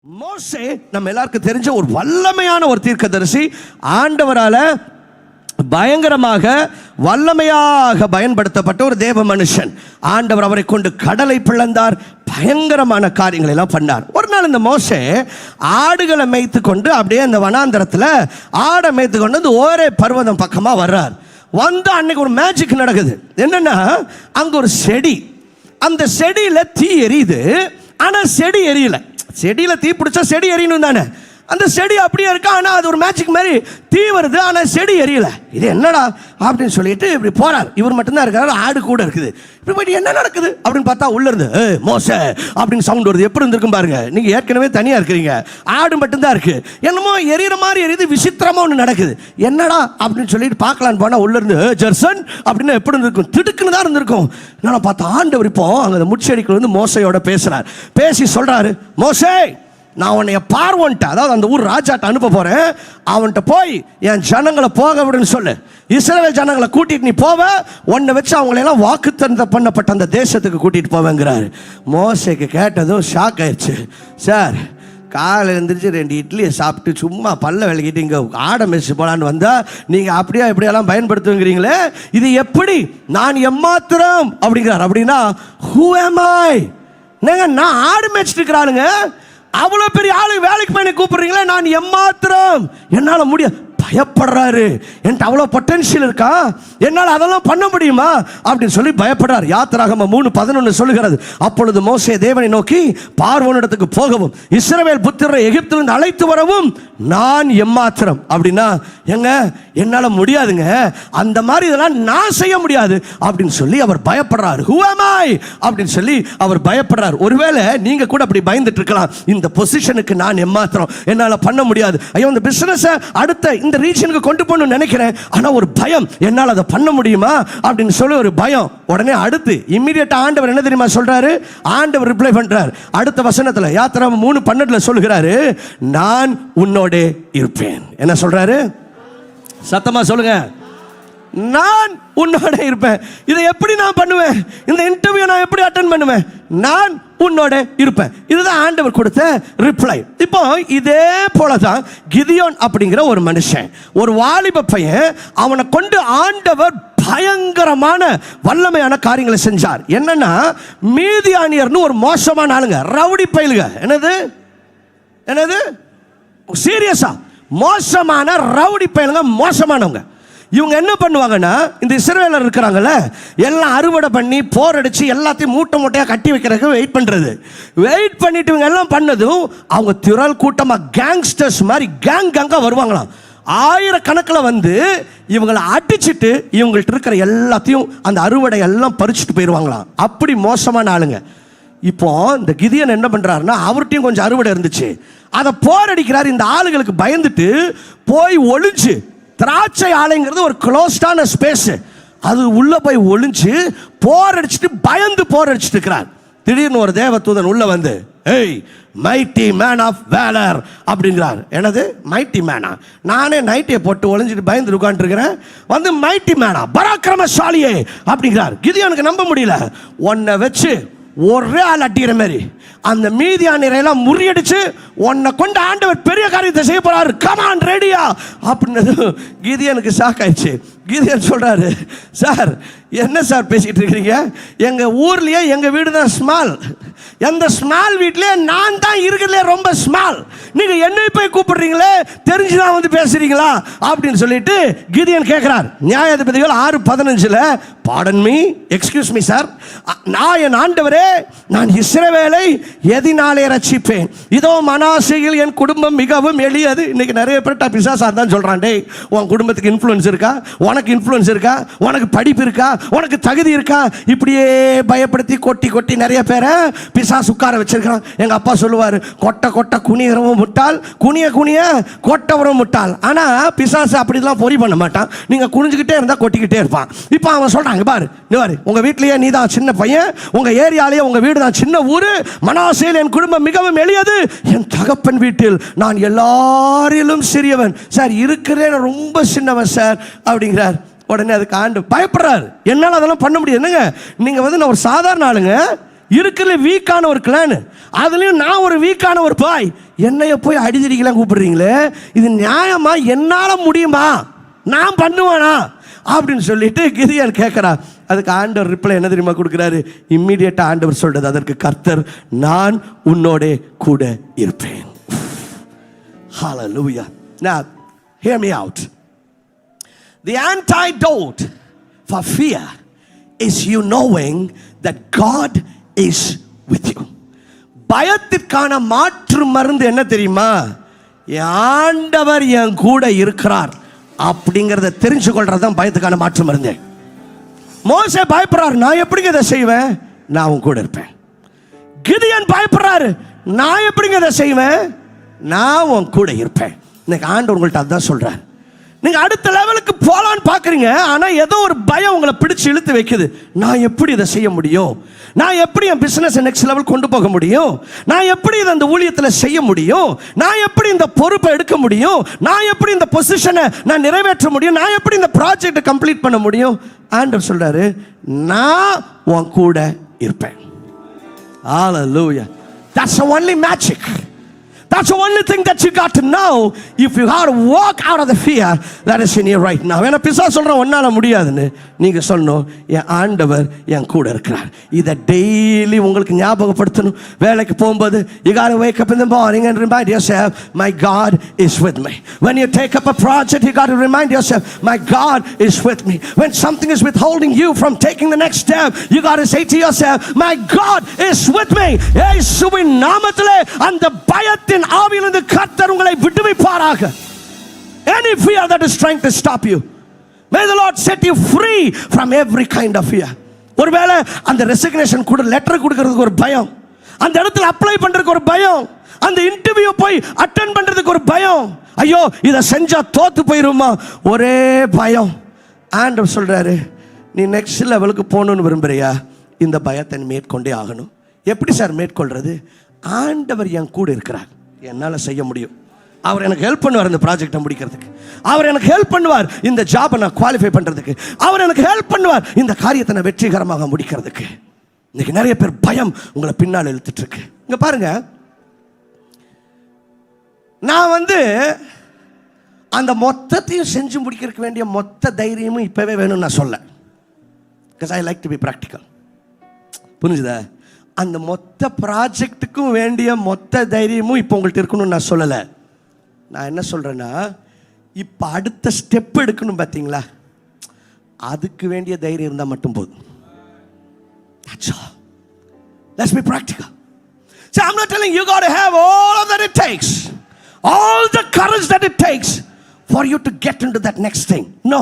மோசே நம்ம எல்லாருக்கும் தெரிஞ்ச ஒரு வல்லமையான ஒரு தீர்க்கதரிசி, ஆண்டவரால பயங்கரமாக வல்லமையாக பயன்படுத்தப்பட்ட ஒரு தேவ மனுஷன். ஆண்டவர் அவரை கொண்டு கடலை பிளந்தார், பயங்கரமான காரியங்களை எல்லாம் பண்ணார். ஒரு நாள் இந்த மோசே ஆடுகளை மேய்த்து கொண்டு அப்படியே அந்த வனாந்தரத்தில் ஆடை மேய்த்து கொண்டு அந்த ஓரே பர்வதம் பக்கமாக வர்றார். வந்து அன்னைக்கு ஒரு மேஜிக் நடக்குது. என்னன்னா, அங்க ஒரு செடி, அந்த செடியில தீ எரியுது. ஆனா செடி எரியல. செடியில தீ பிடிச்சா செடி எரியணும் தானே. அந்த செடி அப்படியே இருக்கா, ஆனால் அது ஒரு மேஜிக் மாதிரி தீ வருது, ஆனால் செடி எரியல. இது என்னடா அப்படின்னு சொல்லிட்டு இப்படி போறார். இவர் மட்டும்தான் இருக்காரு, ஆடு கூட இருக்குது. இப்படி போயிட்டு என்ன நடக்குது அப்படின்னு பார்த்தா உள்ள இருந்து மோசே அப்படின்னு சவுண்ட் வருது. எப்படி இருந்திருக்கும் பாருங்க. நீங்க ஏற்கனவே தனியா இருக்கிறீங்க, ஆடு மட்டும்தான் இருக்கு, என்னமோ எரியற மாதிரி எரியுது, விசித்திரமா ஒன்று நடக்குது. என்னடா அப்படின்னு சொல்லிட்டு பார்க்கலான்னு போனா உள்ள இருந்து ஜெர்சன் அப்படின்னு எப்படி இருந்திருக்கும், திடுக்குன்னு தான் இருந்திருக்கும். நான் பார்த்தா ஆண்டவர் இப்போ அங்கே முச்செடிக்குள்ள வந்து மோசையோட பேசுறார். பேசி சொல்றாரு, மோசே நான் உன்னைய பார்வன்ட்ட, அதாவது அந்த ஊர் ராஜாட்ட அனுப்ப போறேன், அவன்கிட்ட போய் என் ஜனங்களை போக விடுன்னு சொல்லு. இஸ்ரவேல் ஜனங்களை கூட்டிட்டு நீ போவ, உன்னை வச்சு அவங்களெல்லாம் வாக்குத்தத்தம் பண்ணப்பட்ட அந்த தேசத்துக்கு கூட்டிட்டு போவேங்கிறாரு. மோசேக்கு கேட்டதும் ஷாக் ஆயிடுச்சு. சார், காலை எழுந்திரிச்சு 2 இட்லியை சாப்பிட்டு சும்மா பல்ல விளக்கிட்டு இங்கே ஆடை மேய்ச்சி போலான்னு வந்தா நீங்கள் அப்படியா இப்படியெல்லாம் பயன்படுத்துவீங்களே, இது எப்படி? நான் எம்மாத்திரம் அப்படிங்கிறார். அப்படின்னா ஹூ ஆம் ஐ? நான் ஆடு மேய்ச்சிட்டு இருக்கிறாளுங்க, அவ்வளோ பெரிய ஆளு வேலைக்கு போய் கூப்பிடுறீங்களே, நான் எம்மாத்திரம், என்னால் முடியாது. பயப்படுறாரு. என்கிட்ட அவ்வளோ பொட்டன்ஷியல் இருக்கா, என்னால் அதெல்லாம் பண்ண முடியுமா அப்படின்னு சொல்லி பயப்படுறார். யாத்திராகமம் 3:11 சொல்லுகிறது, அப்பொழுது மோசே தேவனை நோக்கி, பார்வோனிடத்துக்கு போகவும் இஸ்ரவேல் புத்திரரை எகிப்திலிருந்து அழைத்து வரவும் நான் எம்மாத்திரம். அப்படின்னா எங்க என்னால் முடியாதுங்க, அந்த மாதிரி இதெல்லாம் நான் செய்ய முடியாது அப்படின்னு சொல்லி அவர் பயப்படுறாரு. Who am I அப்படின்னு சொல்லி அவர் பயப்படுறார். ஒருவேளை நீங்க கூட அப்படி பயந்துட்டு இருக்கலாம், இந்த பொசிஷனுக்கு நான் எம்மாத்திரம், என்னால் பண்ண முடியாது, ஐயோ இந்த பிசினஸ் அடுத்த இந்த ரீஜனுக்கு கொண்டு போகணும்னு நினைக்கிறேன், ஆனால் ஒரு பயம், என்னால் அதை பண்ண முடியுமா அப்படின்னு சொல்லி ஒரு பயம். உடனே அடுத்து இம்மிடியேட்டா ஆண்டவர் என்ன தெரியுமா சொல்றாரு? ஆண்டவர் ரிப்ளை பண்றார். அடுத்த வசனத்தில் யாத்திராகமம் 3:12 சொல்லுகிறாரு, நான் உன்னோட இருப்பேன். என்ன சொல்றாரு? சத்தமா சொல்லுங்க, நான் உன்னோட இருப்பேன். இதை எப்படி நான் பண்ணுவேன்? இந்த இன்டர்வியூ நான் எப்படி அட்டெண்ட் பண்ணுவேன்? நான் உன்னோட இருப்பேன். இதுதான் ஆண்டவர் கொடுத்த ரிப்ளை. இப்போ இதே போலதான் கிதியோன் அப்படிங்கிற ஒரு மனுஷன், ஒரு வாலிப பையன், அவனை கொண்டு ஆண்டவர் பயங்கரமான வல்லமையான காரியங்களை செஞ்சார். என்னன்னா, மீதியானியர்னு ஒரு மோசமான ஆளுங்க, ரவுடி பயிலுங்க. என்னது சீரியஸா மோசமான ரவுடி பயிலுங்க, மோசமானவங்க. இவங்க என்ன பண்ணுவாங்கன்னா, இந்த இஸ்ரவேலர் இருக்கிறாங்கல்ல, எல்லாம் அறுவடை பண்ணி போர் அடிச்சு எல்லாத்தையும் மூட்டை மூட்டையாக கட்டி வைக்கிறதுக்கு வெயிட் பண்ணுறது. வெயிட் பண்ணிட்டு இவங்க எல்லாம் பண்ணதும் அவங்க திரள் கூட்டமாக கேங்ஸ்டர்ஸ் மாதிரி கேங்காக வருவாங்களாம். 1000 கணக்கில் வந்து இவங்களை அடிச்சுட்டு இவங்கள்ட்ட இருக்கிற எல்லாத்தையும் அந்த அறுவடை எல்லாம் பறிச்சுட்டு போயிடுவாங்களாம். அப்படி மோசமான ஆளுங்க. இப்போ இந்த கிதியோன் என்ன பண்றாருன்னா, அவர்கிட்டையும் கொஞ்சம் அறுவடை இருந்துச்சு, அதை போர் அடிக்கிறார். இந்த ஆளுகளுக்கு பயந்துட்டு போய் ஒளிஞ்சு, திராட்சை ஆலைங்கிறது ஒரு க்ளோஸ்டான ஸ்பேஸ், அது உள்ள போய் ஒளிஞ்சு போர் அடிச்சுட்டு பயந்து போர் அடிச்சுட்டு இருக்கிறார். திடீர்னு ஒரு தேவதூதன் உள்ள வந்து, ஏய் மைட்டி மேன் ஆஃப் வேலர் அப்படிங்கிறார். எனது மைட்டி மேனா? நானே நைட்டியை போட்டு ஒளிஞ்சிட்டு பயந்து உட்காந்துருக்கிறேன், வந்து மைட்டி மேனா, பராக்கிரமசாலியே அப்படிங்கிறார். கிதியோனுக்கு நம்ப முடியல. உன்னை வச்சு ஒரே ஆள் அட்டிக்கிற மாதிரி அந்த மீதியானியரெல்லாம் முறியடிச்சு உன்னை கொண்டு ஆண்டவர் பெரிய காரியத்தை செய்ய போறாரு, கமான் ரெடியா அப்படின்னு கிதியோனுக்கு ஷாக் ஆயிடுச்சு. கிதியோன் சொல்றாரு, சார் என்ன சார் பேசிட்டு இருக்கிறீங்க? எங்க ஊர்லயே எங்க வீடு தான் ஸ்மால், எந்த ஸ்மால் வீட்லயே நான் தான் இருக்கிறதுலே ரொம்ப ஸ்மால், நீங்க என்னை போய் கூப்பிடுறீங்களே, தெரிஞ்சுதான் வந்து பேசுறீங்களா அப்படின்னு சொல்லிட்டு கிதியோன் கேட்கிறார். நியாயாதிபதிகள் 6:15, Baden me, excuse me sir, நான் என் ஆண்டவரே, நான் இஸ்ரவேலை எதினாலே ரட்சிப்பேன், இதோ மனாசேயில் என் குடும்பம் மிகவும் எளியது. இன்னைக்கு நிறைய பேர் பிசாசா தான் சொல்றான், டேய் உன் குடும்பத்துக்கு இன்ஃப்ளூயன்ஸ் இருக்கா, உனக்கு இன்ஃப்ளூயன்ஸ் இருக்கா, உனக்கு படிப்பு இருக்கா, உனக்கு தகுதி இருக்கா, இப்படியே பயப்படுத்தி கொட்டி கொட்டி நிறைய பேரை பிசாசு உட்கார வச்சிருக்கான். எங்க அப்பா சொல்லுவார், கொட்ட கொட்ட குனியறவும் முட்டாள், குனிய குனிய கொட்டவரும் முட்டாள். ஆனா பிசாசு அப்படிலாம் பொறி பண்ண மாட்டான், நீங்க குனிஞ்சுக்கிட்டே இருந்தா கொட்டிக்கிட்டே இருப்பான். இப்போ அவன் சொல்றாங்க, பாரு உங்க வீட்லயே நீ தான் சின்ன பையன், உங்க ஏரியாலேயே உங்க வீடு தான் சின்ன ஊரு, மனாசேயில் என் குடும்பம் மிகவும் எளியது, என் தகப்பன் வீட்டில் நான் எல்லாரிலும் சிறியவன் சார், இருக்கிறேன் ரொம்ப சின்னவன் சார் அப்படிங்கிறார். உடனே அதுக்கு ஆண்டு பயப்படுறாரு, என்னால் அதெல்லாம் பண்ண முடியாது. என்னங்க நீங்க வந்து நான் ஒரு சாதாரண ஆளுங்க, இருக்கிற வீக்கான ஒரு கிளான், அதுலயும் நான் ஒரு வீக்கான ஒரு பாய், என்னைய போய் அடிதடிக்கலாம் கூப்பிடுறீங்களே, இது நியாயமா? என்னால முடியுமா? நான் பண்ணுவானா அப்படின்னு சொல்லிட்டு கிதியோன் கேட்கிறா. அதுக்கு ஆண்டவர் ரிப்ளை என்ன தெரியுமா கொடுக்கிறாரு? இம்மிடியேட்டா ஆண்டவர் சொல்றது, அதற்கு கர்த்தர், நான் உன்னோட கூட இருப்பேன். Hallelujah. Now hear me out. The antidote for fear is you knowing that God is with you. பயத்திற்கான மாற்று மருந்து என்ன தெரியுமா? ஆண்டவர் என் கூட இருக்கிறார் அப்படிங்கறத தெரிஞ்சு கொள்றது தான் பயத்துக்கான மாற்று மருந்து. மோசே பயப்படுறாரு, நான் எப்படிங்க இதை செய்வேன்? நான் உன் கூட இருப்பேன். கிதியோன் பயப்படுறாரு, நான் எப்படிங்க இதை செய்வேன்? நான் உன் கூட இருப்பேன். இன்னைக்கு ஆண்டவர் உங்கள்கிட்ட அதான் சொல்றார். நீங்க அடுத்த லெவலுக்கு போலான்னு பாக்குறீங்க, ஆனா ஏதோ ஒரு பயம் உங்களை பிடிச்சு இழுத்து வைக்குது. நான் எப்படி இதை செய்ய முடியும்? நான் எப்படி என் பிசினஸ் நெக்ஸ்ட் லெவல் கொண்டு போக முடியும்? நான் எப்படி இதை இந்த ஊழியத்தில் செய்ய முடியும்? நான் எப்படி இந்த பொறுப்பை எடுக்க முடியும்? நான் எப்படி இந்த பொசிஷனை நான் நிறைவேற்ற முடியும்? நான் எப்படி இந்த ப்ராஜெக்டை கம்ப்ளீட் பண்ண முடியும்? ஆண்டவர் சொல்றாரு, நான் உன் கூட இருப்பேன். Hallelujah. That's the only magic. That's the only thing that you got to know if you have to walk out of the fear that is in you right now. ஏன்னா பிசாசு சொல்றான் உன்னால முடியாதுன்னு, நீங்க சொல்லணும், என் ஆண்டவர் என் கூட இருக்கிறார். இதை டெய்லி உங்களுக்கு ஞாபகப்படுத்தணும். வேலைக்கு போகும்போது you got to wake up in the morning and remind yourself, my God is with me. When you take up a project, you got to remind yourself, my God is with me. When something is withholding you from taking the next step, you got to say to yourself, my God is with me. இயேசுவின் நாமத்திலே அந்த பயத்தின் ஆவியிலிருந்து கர்த்தர் உங்களை விடுவிப்பாராக. Any fear that is trying to stop you, may the Lord set you free from every kind of fear. ஒருவேளை அந்த resignation கூட letter கொடுக்கிறதுக்கு ஒரு பயம், அந்த இடத்துல அப்ளை பண்றதுக்கு ஒரு பயம், அந்த இன்டர்வியூ போய் அட்டெண்ட் பண்றதுக்கு ஒரு பயம், ஐயோ இதை செஞ்சா தோத்து போயிருமா, ஒரே பயம். ஆண்டவர் சொல்றாரு, நீ நெக்ஸ்ட் லெவலுக்கு போகணும்னு விரும்புறியா? இந்த பயத்தை மேற்கொண்டே ஆகணும். எப்படி சார் மேற்கொள்றது? ஆண்டவர் என் கூட இருக்கிறார், என்னால் செய்ய முடியும். அவர் எனக்கு ஹெல்ப் பண்ணுவார் இந்த ப்ராஜெக்டை முடிக்கிறதுக்கு. அவர் எனக்கு ஹெல்ப் பண்ணுவார் இந்த ஜாபை நான் குவாலிஃபை பண்ணுறதுக்கு. அவர் எனக்கு ஹெல்ப் பண்ணுவார் இந்த காரியத்தை நான் வெற்றிகரமாக முடிக்கிறதுக்கு. இன்னைக்கு நிறைய பேர் பயம் உங்களை பின்னால் இழுத்துட்டு இருக்கு. இங்க பாருங்க, நான் அந்த மொத்தத்தையும் செஞ்சு முடிக்கிறதுக்கு வேண்டிய மொத்த தைரியமும் இப்பவே வேணும்னு நான் சொல்ல. Because I like to be practical. புரிஞ்சுதா? அந்த மொத்த ப்ராஜெக்டுக்கும் வேண்டிய மொத்த தைரியமும் இப்போ உங்கள்கிட்ட இருக்கணும்னு நான் சொல்லலை. நான் என்ன சொல்கிறேன்னா, இப்போ அடுத்த ஸ்டெப் எடுக்கணும் பார்த்தீங்களா, அதுக்கு வேண்டிய தைரியம் இருந்தால் மட்டும் போதும். That's all. Let's be practical. See, I'm not telling you got to have all of that it takes, all the courage that it takes for you to get into that next thing. No,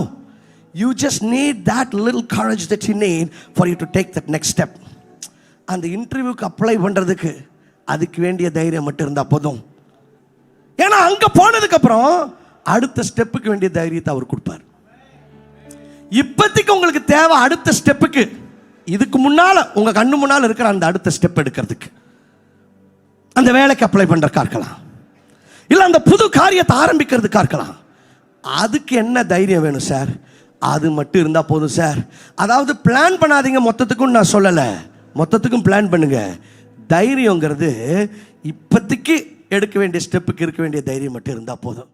you just need that little courage that you need for you to take that next step. அந்த இன்டர்வியூக்கு apply பண்ணுறதுக்கு அதுக்கு வேண்டிய தைரியம் மட்டும் இருந்தால் போதும். ஏன்னா அங்கே போனதுக்கு அப்புறம் அடுத்த ஸ்டெப்புக்கு வேண்டிய தைரியத்தை அவர் கொடுப்பார். இப்போதைக்கு உங்களுக்கு தேவை அடுத்த ஸ்டெப்புக்கு, இதுக்கு முன்னால் உங்கள் கண்ணு முன்னால் இருக்கிற அந்த அடுத்த ஸ்டெப் எடுக்கிறதுக்கு, அந்த வேலைக்கு அப்ளை பண்ணுறதுக்கா இருக்கலாம், இல்லை அந்த புது காரியத்தை ஆரம்பிக்கிறதுக்கா இருக்கலாம். அதுக்கு என்ன தைரியம் வேணும் சார்? அது மட்டும் இருந்தால் போதும் சார். அதாவது பிளான் பண்ணாதீங்க, மொத்தத்துக்கும் நான் சொல்லலை, மொத்தத்துக்கும் பிளான் பண்ணுங்க. தைரியங்கிறது இப்போதைக்கு எடுக்க வேண்டிய ஸ்டெப்புக்கு இருக்க வேண்டிய தைரியம் மட்டும் இருந்தால் போதும்.